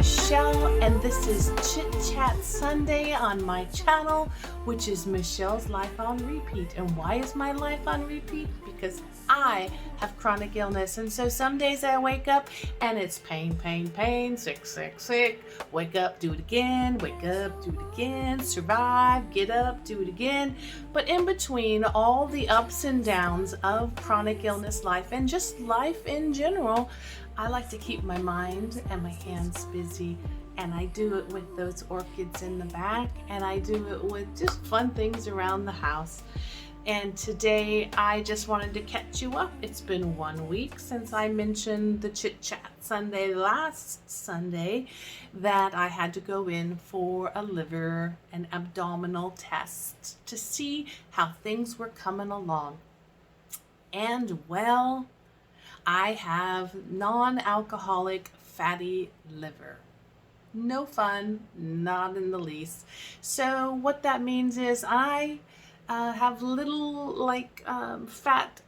Michelle, and this is Chit Chat Sunday on my channel, which is Michelle's Life on Repeat. And why is my life on repeat? Because I have chronic illness, and so some days I wake up and it's pain, pain, pain, sick, sick, sick. Wake up, do it again, wake up, do it again, survive, get up, do it again. But in between all the ups and downs of chronic illness life and just life in general, I like to keep my mind and my hands busy, and I do it with those orchids in the back, and I do it with just fun things around the house. And today I just wanted to catch you up. It's been 1 week since I mentioned the Chit Chat Sunday last Sunday that I had to go in for a liver and abdominal test to see how things were coming along. And well, I have non-alcoholic fatty liver. No fun, not in the least. So what that means is I have little fat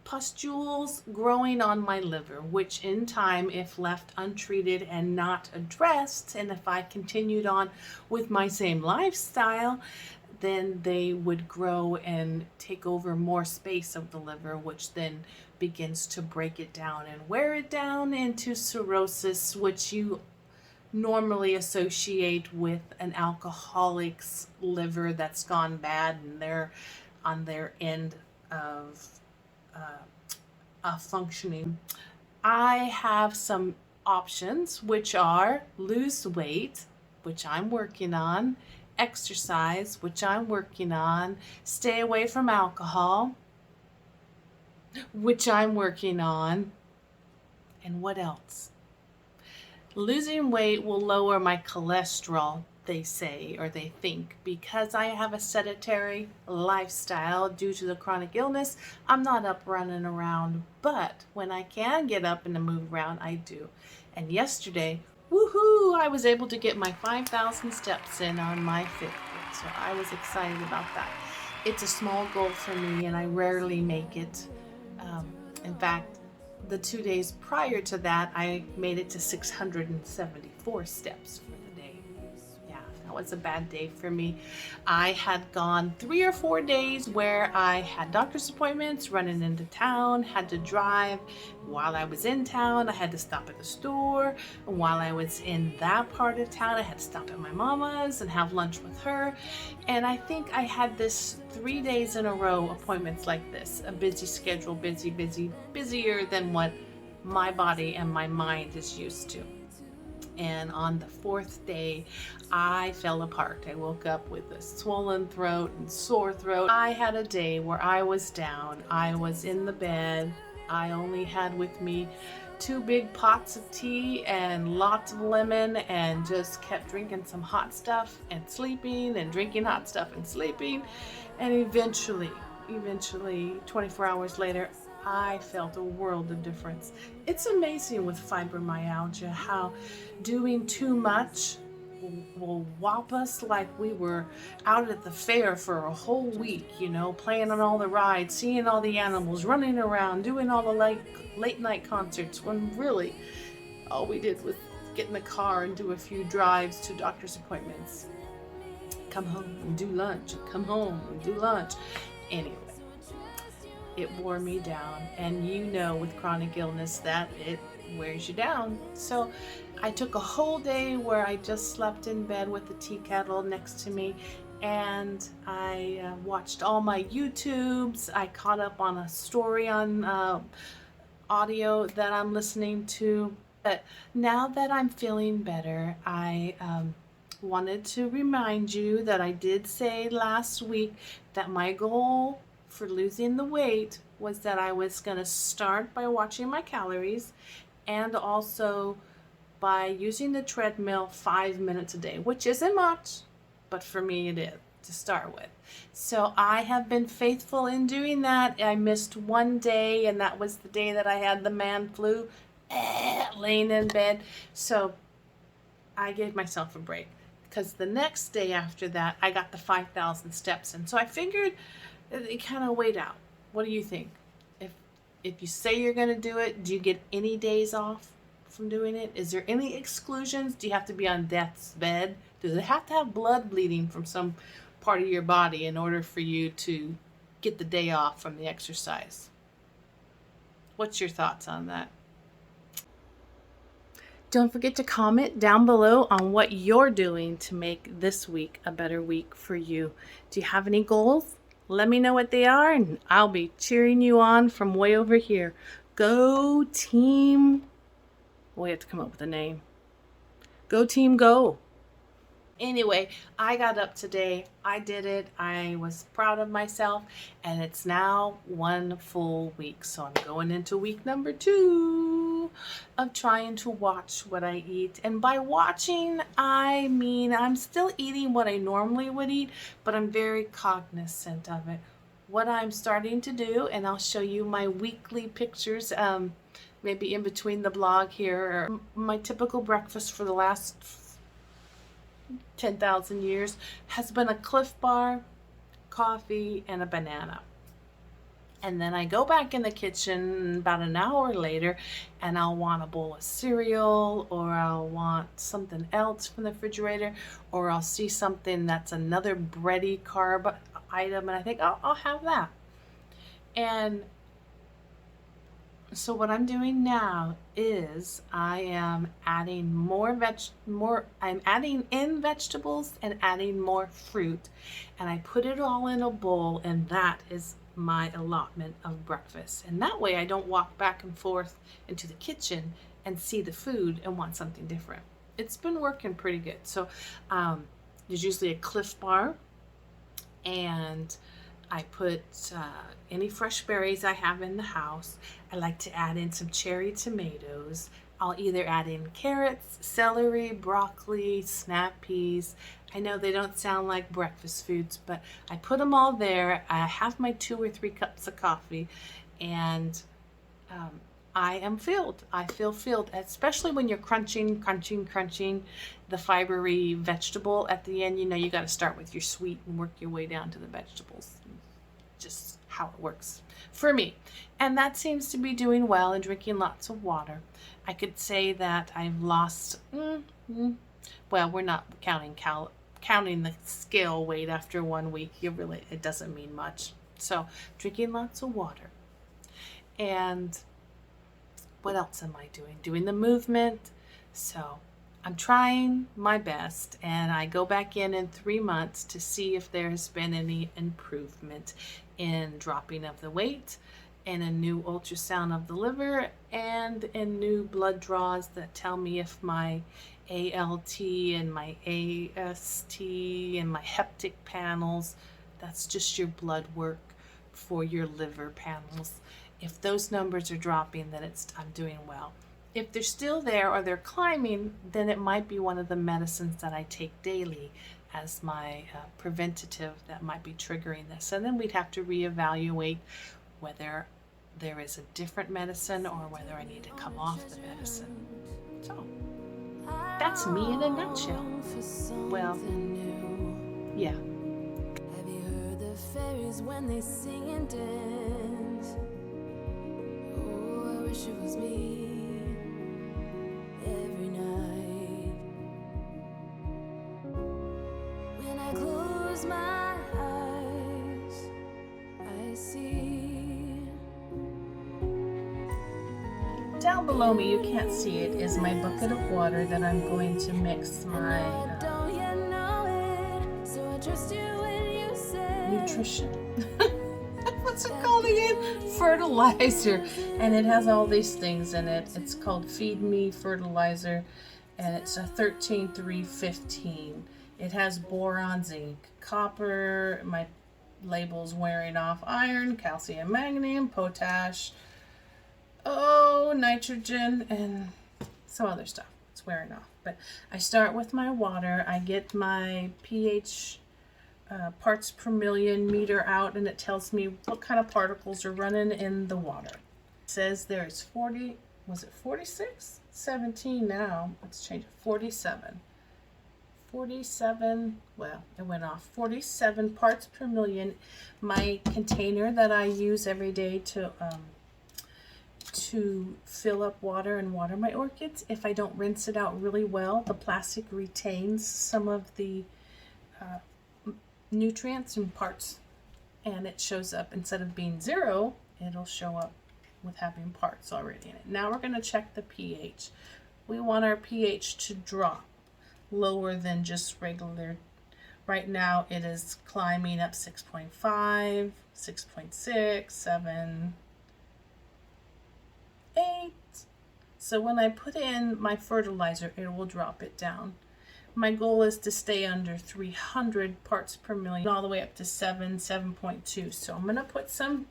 pustules growing on my liver, which in time, if left untreated and not addressed, and if I continued on with my same lifestyle, then they would grow and take over more space of the liver, which then begins to break it down and wear it down into cirrhosis, which you normally associate with an alcoholic's liver that's gone bad and they're on their end of functioning. I have some options, which are lose weight, which I'm working on, exercise, which I'm working on, stay away from alcohol, which I'm working on, and what else? Losing weight will lower my cholesterol, they say, or they think, because I have a sedentary lifestyle due to the chronic illness. I'm not up running around, but when I can get up and move around, I do. And yesterday, woohoo, I was able to get my 5,000 steps in on my Fitbit, so I was excited about that. It's a small goal for me, and I rarely make it. In fact, the 2 days prior to that, I made it to 674 steps for the day. Yeah, that was a bad day for me. I had gone 3 or 4 days where I had doctor's appointments, running into town, had to drive. While I was in town, I had to stop at the store. And while I was in that part of town, I had to stop at my mama's and have lunch with her. And I think I had this 3 days in a row appointments like this, a busy schedule, busier than what my body and my mind is used to. And on the 4th day, I fell apart. I woke up with a swollen throat and sore throat. I had a day where I was down. I was in the bed. I only had with me 2 big pots of tea and lots of lemon, and just kept drinking some hot stuff and sleeping and drinking hot stuff and sleeping. And eventually, 24 hours later, I felt a world of difference. It's amazing with fibromyalgia how doing too much will whop us like we were out at the fair for a whole week, playing on all the rides, seeing all the animals, running around, doing all the late night concerts, when really all we did was get in the car and do a few drives to doctor's appointments. Come home and do lunch, come home and do lunch. Anyway, it wore me down, and with chronic illness that it wears you down. So I took a whole day where I just slept in bed with the tea kettle next to me, and I watched all my YouTubes. I caught up on a story on audio that I'm listening to. But now that I'm feeling better, I wanted to remind you that I did say last week that my goal for losing the weight was that I was going to start by watching my calories, and also by using the treadmill 5 minutes a day, which isn't much, but for me it is to start with. So I have been faithful in doing that. I missed 1 day, and that was the day that I had the man flu, laying in bed. So I gave myself a break, because the next day after that, I got the 5,000 steps in. So I figured it kind of weighed out. What do you think? If you say you're going to do it, do you get any days off from doing it? Is there any exclusions? Do you have to be on death's bed? Does it have to have blood bleeding from some part of your body in order for you to get the day off from the exercise? What's your thoughts on that? Don't forget to comment down below on what you're doing to make this week a better week for you. Do you have any goals? Let me know what they are, and I'll be cheering you on from way over here. Go team. We have to come up with a name. Go team, go. Anyway, I got up today. I did it. I was proud of myself, and it's now 1 full week. So I'm going into week number 2 of trying to watch what I eat. And by watching, I mean I'm still eating what I normally would eat, but I'm very cognizant of it. What I'm starting to do, and I'll show you my weekly pictures, maybe in between the blog here, my typical breakfast for the last 10,000 years has been a Cliff Bar, coffee, and a banana. And then I go back in the kitchen about an hour later and I'll want a bowl of cereal, or I'll want something else from the refrigerator, or I'll see something that's another bready carb item and I think I'll have that. And so what I'm doing now is I am adding I'm adding in vegetables and adding more fruit, and I put it all in a bowl, and that is my allotment of breakfast. And that way I don't walk back and forth into the kitchen and see the food and want something different. It's been working pretty good. So there's usually a Cliff Bar, and I put any fresh berries I have in the house. I like to add in some cherry tomatoes. I'll either add in carrots, celery, broccoli, snap peas. I know they don't sound like breakfast foods, but I put them all there. I have my 2 or 3 cups of coffee, and I am filled. I feel filled, especially when you're crunching the fibery vegetable at the end. You know, you got to start with your sweet and work your way down to the vegetables. Just how it works for me. And that seems to be doing well, and drinking lots of water. I could say that I've lost, well, we're not counting the scale weight after 1 week. It doesn't mean much. So drinking lots of water. And what else am I doing? Doing the movement. So I'm trying my best, and I go back in 3 months to see if there's been any improvement in dropping of the weight, and a new ultrasound of the liver, and in new blood draws that tell me if my ALT and my AST and my hepatic panels, that's just your blood work for your liver panels. If those numbers are dropping, then I'm doing well. If they're still there or they're climbing, then it might be one of the medicines that I take daily as my preventative that might be triggering this. And then we'd have to reevaluate whether there is a different medicine or whether I need to come off the medicine. So that's me in a nutshell. Well, yeah. Have you heard the fairies when they sing and dance? Oh, I wish it was me every night. When I close my eyes, I see. Down below me, you can't see it, is my bucket of water that I'm going to mix my nutrition. What's it called again? Fertilizer. And it has all these things in it. It's called Feed Me Fertilizer, and it's a 13-3-15. It has boron, zinc, copper. My label's wearing off. Iron, calcium, magnesium, potash, nitrogen, and some other stuff. It's wearing off. But I start with my water. I get my pH parts per million meter out, and it tells me what kind of particles are running in the water. It says there's 40, was it 46? 17 now. Let's change it. 47. 47, well, it went off. 47 parts per million. My container that I use every day to to fill up water and water my orchids. If I don't rinse it out really well, the plastic retains some of the nutrients and parts, and it shows up, instead of being 0, it'll show up with having parts already in it. Now we're going to check the pH. We want our pH to drop lower than just regular. Right now it is climbing up 6.5, 6.6, 7, 8. So when I put in my fertilizer, it will drop it down. My goal is to stay under 300 parts per million, all the way up to 7.2. So I'm going to put some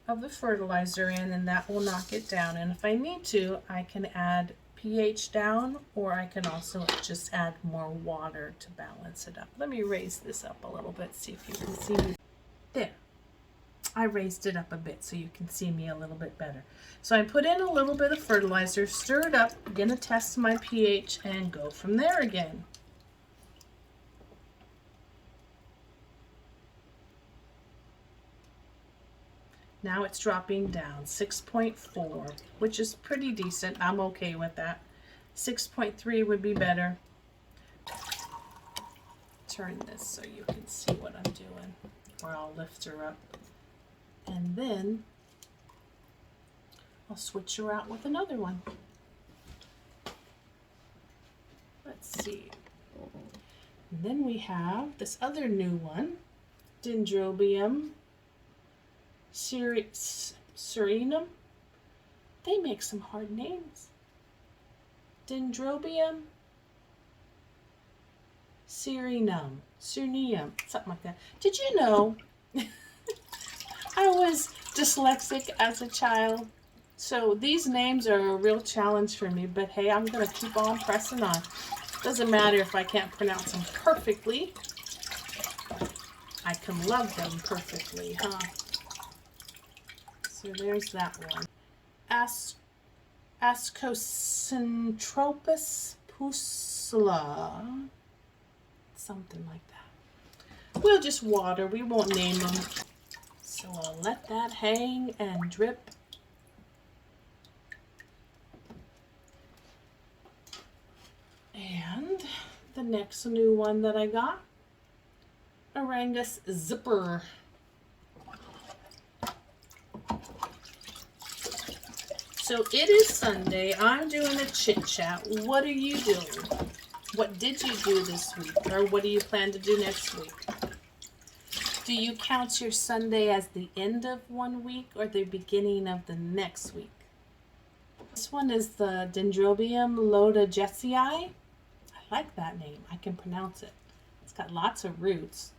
of the fertilizer in, and that will knock it down. And if I need to, I can add pH down, or I can also just add more water to balance it up. Let me raise this up a little bit, see if you can see me. There. I raised it up a bit so you can see me a little bit better. So I put in a little bit of fertilizer, stir it up, I'm gonna test my pH and go from there again. Now it's dropping down, 6.4, which is pretty decent. I'm okay with that. 6.3 would be better. Turn this so you can see what I'm doing, or I'll lift her up. And then I'll switch her out with another one. Let's see. And then we have this other new one, Dendrobium Serenum. They make some hard names. Dendrobium Serenum, something like that. Did you know I was dyslexic as a child? So these names are a real challenge for me, but hey, I'm going to keep on pressing on. Doesn't matter if I can't pronounce them perfectly. I can love them perfectly, huh? So there's that one. Ascocentropas pusula. Something like that. We'll just water. We won't name them. So I'll let that hang and drip. And the next new one that I got, Orangus Zipper. So it is Sunday. I'm doing a chit chat. What are you doing? What did you do this week? Or what do you plan to do next week? Do you count your Sunday as the end of one week or the beginning of the next week? This one is the Dendrobium lodogessii. I like that name. I can pronounce it. It's got lots of roots.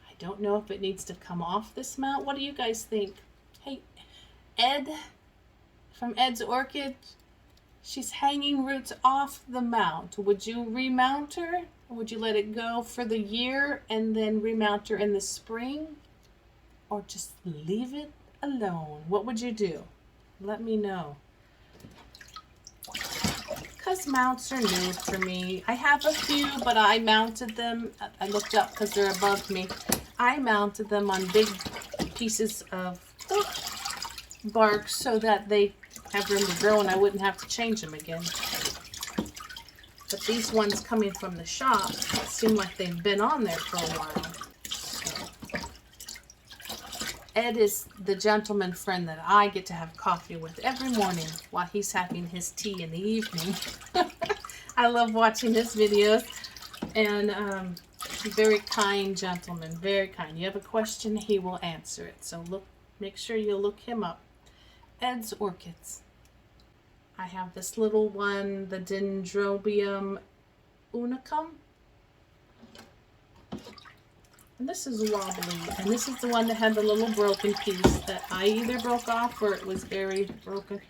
I don't know if it needs to come off this mount. What do you guys think? Hey, Ed from Ed's Orchid, she's hanging roots off the mount. Would you remount her? Or would you let it go for the year and then remount her in the spring? Or just leave it alone? What would you do? Let me know. Because mounts are new for me. I have a few, but I mounted them. I looked up because they're above me. I mounted them on big pieces of bark so that they have room to grow and I wouldn't have to change them again. But these ones coming from the shop seem like they've been on there for a while. Ed is the gentleman friend that I get to have coffee with every morning while he's having his tea in the evening. I love watching his videos, and very kind gentleman, very kind. You have a question, he will answer it. So make sure you look him up. Ed's Orchids. I have this little one, the Dendrobium unicum. And this is wobbly, and this is the one that had the little broken piece that I either broke off or it was very broken.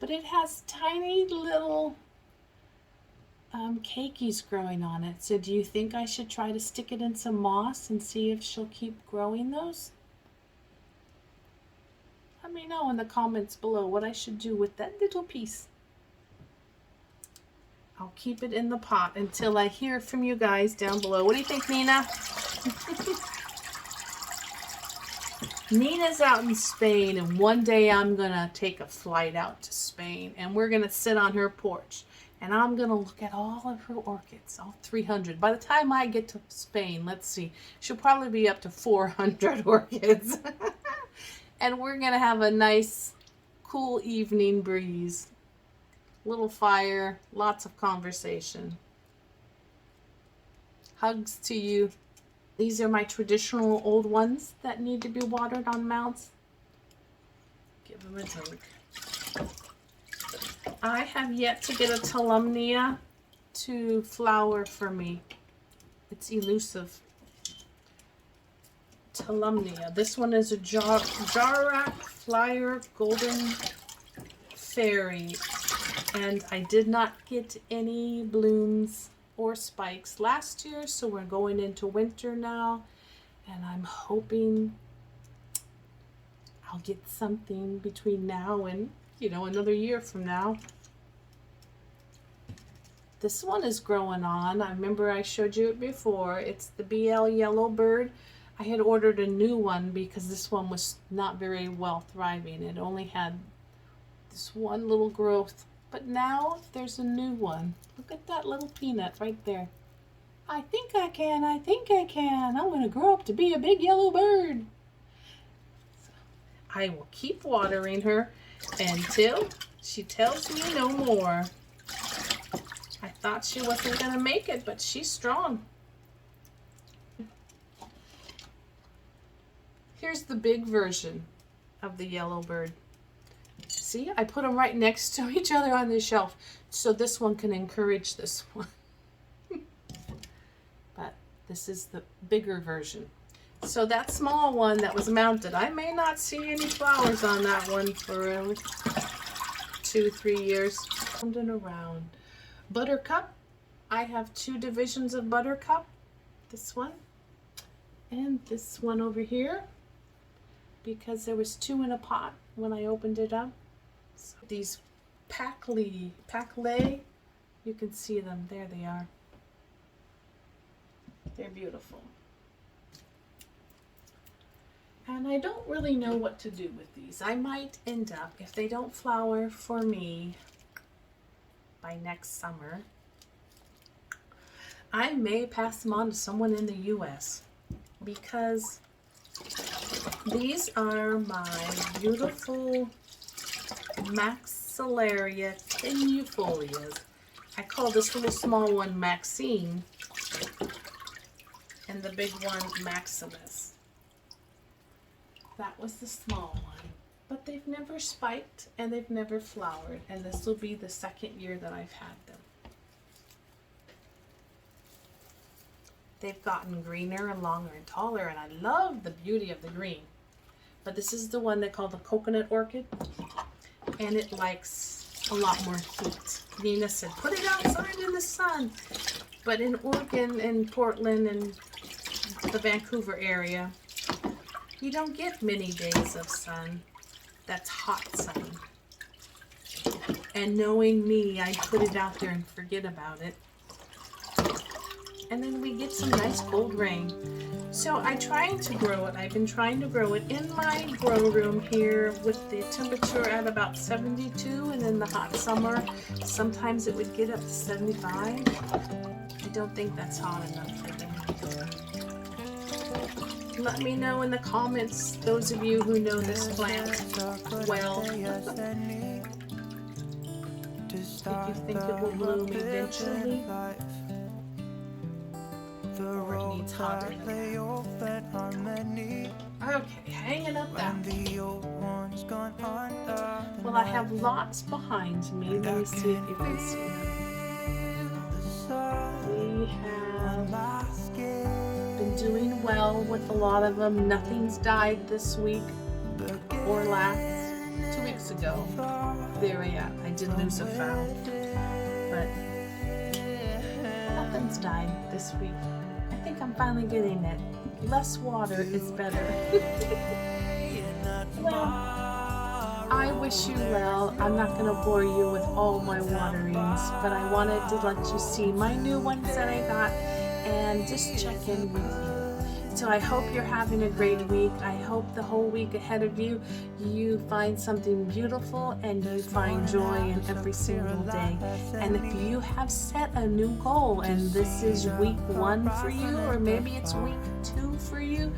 But it has tiny little cakeys growing on it. So do you think I should try to stick it in some moss and see if she'll keep growing those? Let me know in the comments below what I should do with that little piece. I'll keep it in the pot until I hear from you guys down below. What do you think, Nina? Nina's out in Spain, and one day I'm gonna take a flight out to Spain, and we're gonna sit on her porch, and I'm gonna look at all of her orchids, all 300. By the time I get to Spain, let's see, she'll probably be up to 400 orchids. And we're gonna have a nice, cool evening breeze, little fire, lots of conversation. Hugs to you. These are my traditional old ones that need to be watered on mounts. Give them a drink. I have yet to get a Telumnia to flower for me. It's elusive. Telumnia. This one is a Jarak Flyer Golden Fairy. And I did not get any blooms or spikes last year, so we're going into winter now, and I'm hoping I'll get something between now and, another year from now. This one is growing on. I remember I showed you it before. It's the BL Yellowbird. I had ordered a new one because this one was not very well thriving. It only had this one little growth. But now there's a new one. Look at that little peanut right there. I think I can. I'm going to grow up to be a big yellow bird. So I will keep watering her until she tells me no more. I thought she wasn't going to make it, but she's strong. Here's the big version of the yellow bird. See, I put them right next to each other on the shelf, so this one can encourage this one. But this is the bigger version. So that small one that was mounted, I may not see any flowers on that one for 2-3 years. Round and around. Buttercup. I have 2 divisions of Buttercup. This one and this one over here, because there was 2 in a pot when I opened it up. So these Packley, you can see them. There they are. They're beautiful. And I don't really know what to do with these. I might end up, if they don't flower for me by next summer, I may pass them on to someone in the US, because these are my beautiful Maxillaria tenuifolias. I call this little small one Maxine and the big one Maximus. That was the small one, but they've never spiked and they've never flowered, and this will be the 2nd year that I've had them. They've gotten greener and longer and taller, and I love the beauty of the green. But this is the one they call the coconut orchid, and it likes a lot more heat. Nina said, put it outside in the sun. But in Oregon and Portland and the Vancouver area, you don't get many days of sun that's hot sun. And knowing me, I'd put it out there and forget about it. And then we get some nice cold rain. So I'm trying to grow it. I've been trying to grow it in my grow room here with the temperature at about 72, and in the hot summer, sometimes it would get up to 75. I don't think that's hot enough for them. Let me know in the comments, those of you who know this plant well, if you think it will bloom eventually, or it needs hotter than that. Okay, hanging up that. Well, I have lots behind me. Let me see if you can see them. We have been doing well with a lot of them. Nothing's died this week or last. 2 weeks ago. There we are. I did lose a fowl, but nothing's died this week. I think I'm finally getting it. Less water is better. Well, I wish you well. I'm not going to bore you with all my waterings, but I wanted to let you see my new ones that I got and just check in with you. So I hope you're having a great week. I hope the whole week ahead of you, you find something beautiful and you find joy in every single day. And if you have set a new goal and this is week 1 for you, or maybe it's week 2 for you,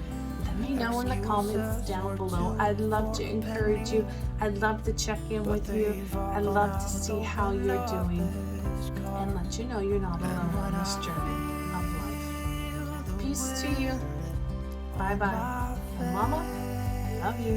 let me know in the comments down below. I'd love to encourage you. I'd love to check in with you. I'd love to see how you're doing and let you know you're not alone on this journey of life. Peace to you. Bye-bye. And Mama, I love you.